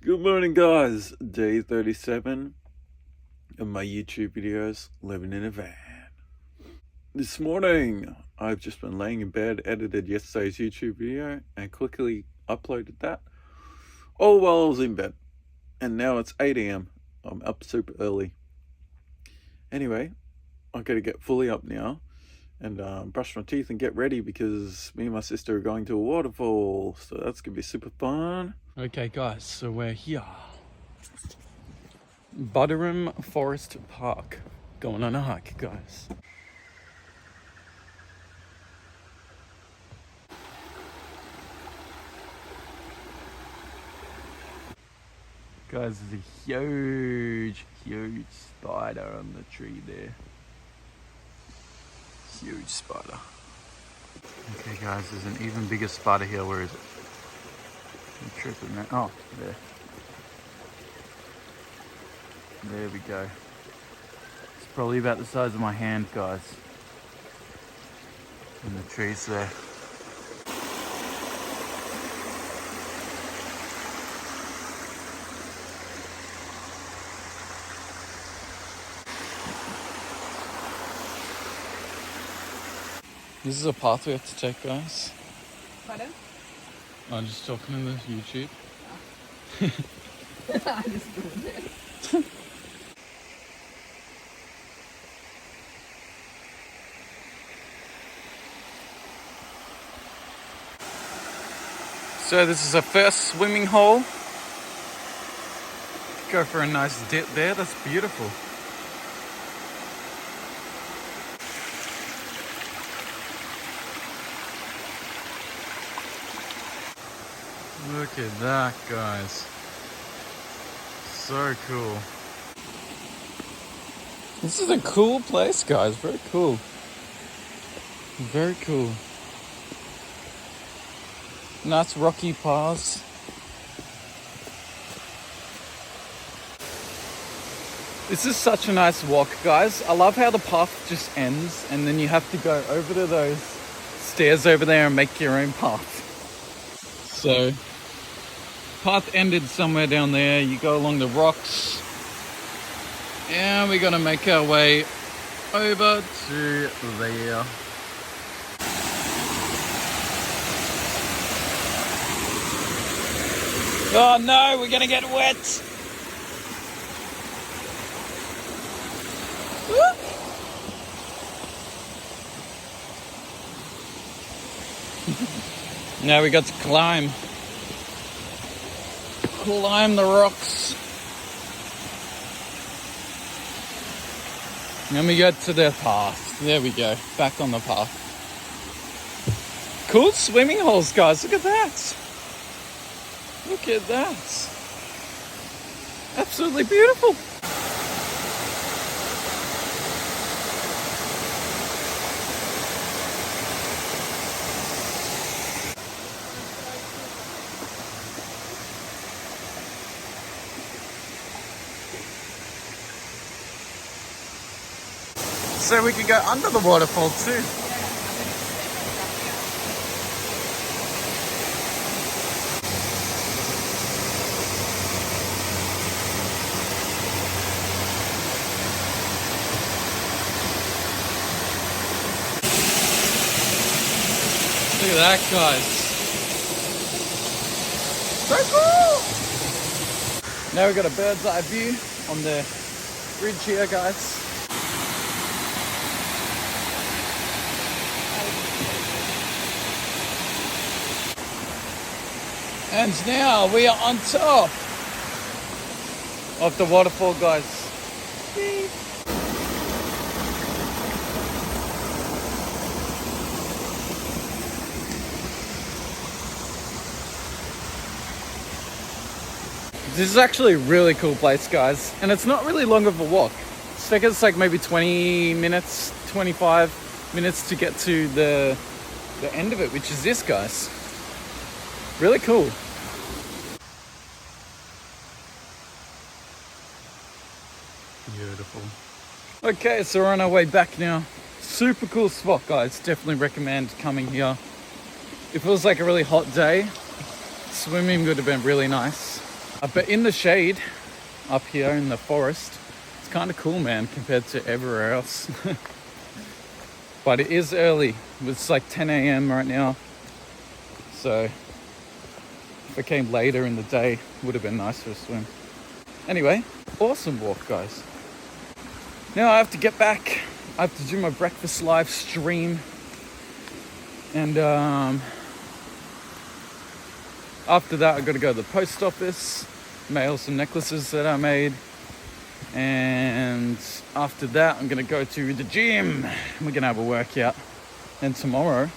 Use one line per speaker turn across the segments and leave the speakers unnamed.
Good morning, guys. Day 37 of my YouTube videos, living in a van. This morning, I've just been laying in bed, edited yesterday's YouTube video, and quickly uploaded that, all while I was in bed. And now it's 8 a.m. I'm up super early. Anyway, I gotta get fully up now and brush my teeth and get ready because me and my sister are going to a waterfall. So that's gonna be super fun. Okay, guys, so we're here. Buderim Forest Park. Going on a hike, guys. Guys, there's a huge spider on the tree there. Huge spider. Okay, guys, there's an even bigger spider here. Where is it? I'm tripping now. Oh, there. There we go. It's probably about the size of my hand, guys. In the trees there. This is a path we have to take, guys.
Pardon?
I'm just talking in the YouTube.
I just doing it.
So this is our first swimming hole. Go for a nice dip there. That's beautiful. Look at that, guys. So cool. This is a cool place, guys. Very cool. Very cool. Nice rocky paths. This is such a nice walk, guys. I love how the path just ends and then you have to go over to those stairs over there and make your own path. So, path ended somewhere down there. You go along the rocks. And we're gonna make our way over to there. Oh no, we're gonna get wet. Now we got to climb the rocks. And then we get to the path. There we go, back on the path. Cool swimming holes, guys, look at that. Look at that. Absolutely beautiful. So we could go under the waterfall too. Look at that, guys. So cool! Now we've got a bird's eye view on the bridge here, guys. And now we are on top of the waterfall, guys. This is actually a really cool place, guys. And it's not really long of a walk. It's like it's like maybe 20 minutes, 25 minutes to get to the end of it, which is this, guys. Really cool. Beautiful. Okay, so we're on our way back now. Super cool spot, guys. Definitely recommend coming here. If it was like a really hot day, swimming would have been really nice. But in the shade, up here in the forest, it's kind of cool, man, compared to everywhere else. But it is early. It's like 10 a.m. right now. So if I came later in the day, it would have been nice for a swim. Anyway, awesome walk, guys. Now I have to get back. I have to do my breakfast live stream. And after that, I got to go to the post office, mail some necklaces that I made. And after that, I'm going to go to the gym. We're going to have a workout. And tomorrow,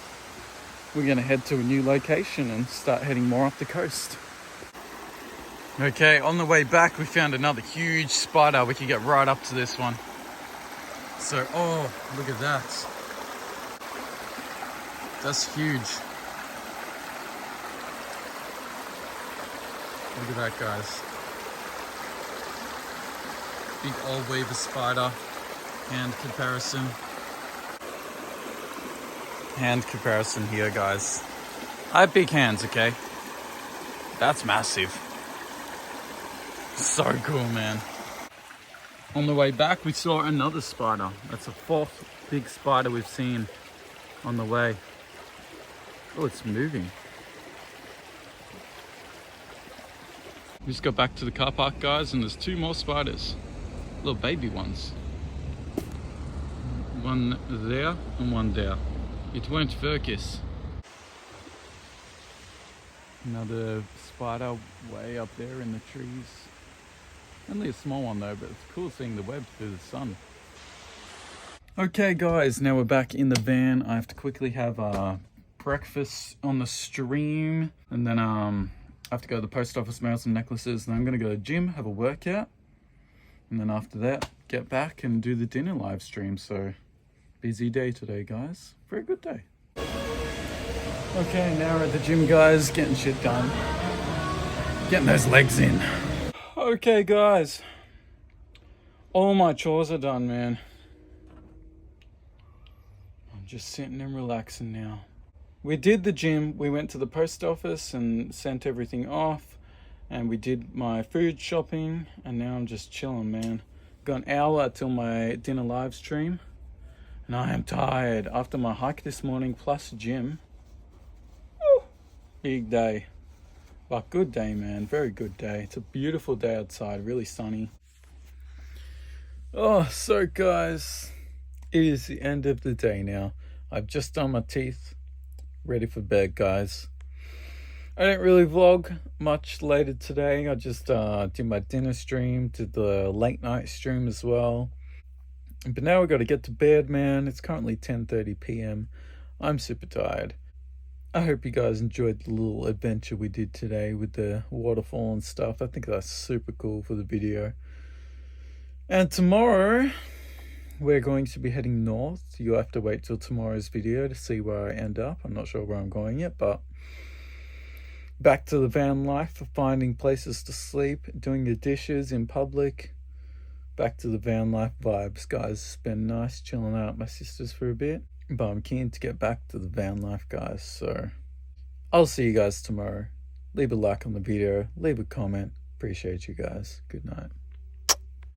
we're going to head to a new location and start heading more up the coast. Okay, on the way back, we found another huge spider. We can get right up to this one. So, oh, look at that. That's huge. Look at that, guys. Big old weaver spider. Hand comparison. Hand comparison here, guys. I have big hands, okay? That's massive. So cool, man. On the way back, we saw another spider. That's the fourth big spider we've seen on the way. Oh, it's moving. We just got back to the car park, guys, and there's two more spiders. Little baby ones. One there and one there. It won't focus. Another spider way up there in the trees. Only a small one though, but it's cool seeing the web through the sun. Okay guys, now we're back in the van. I have to quickly have breakfast on the stream, and then I have to go to the post office, mail some necklaces, and I'm gonna go to the gym, have a workout, and then after that, get back and do the dinner live stream. So, busy day today, guys. Very good day. Okay, now we're at the gym, guys, getting shit done. Getting those legs in. Okay, guys. All my chores are done, man. I'm just sitting and relaxing now. We did the gym, we went to the post office and sent everything off, and we did my food shopping, and now I'm just chilling, man. Got an hour till my dinner live stream, and I am tired after my hike this morning plus gym. Woo, big day. But good day, man. Very good day. It's a beautiful day outside, really sunny. Oh, so guys, it is the end of the day now. I've just done my teeth, ready for bed, guys. I didn't really vlog much later today. I just did my dinner stream, did the late night stream as well. But now we got to get to bed, man. It's currently 10:30 p.m. I'm super tired. I hope you guys enjoyed the little adventure we did today with the waterfall and stuff. I think that's super cool for the video. And tomorrow, we're going to be heading north. You'll have to wait till tomorrow's video to see where I end up. I'm not sure where I'm going yet, but back to the van life of finding places to sleep, doing the dishes in public. Back to the van life vibes, guys. It's been nice chilling out at my sister's for a bit, but I'm keen to get back to the van life, guys. So I'll see you guys tomorrow. Leave a like on the video, leave a comment. Appreciate you guys. Good night.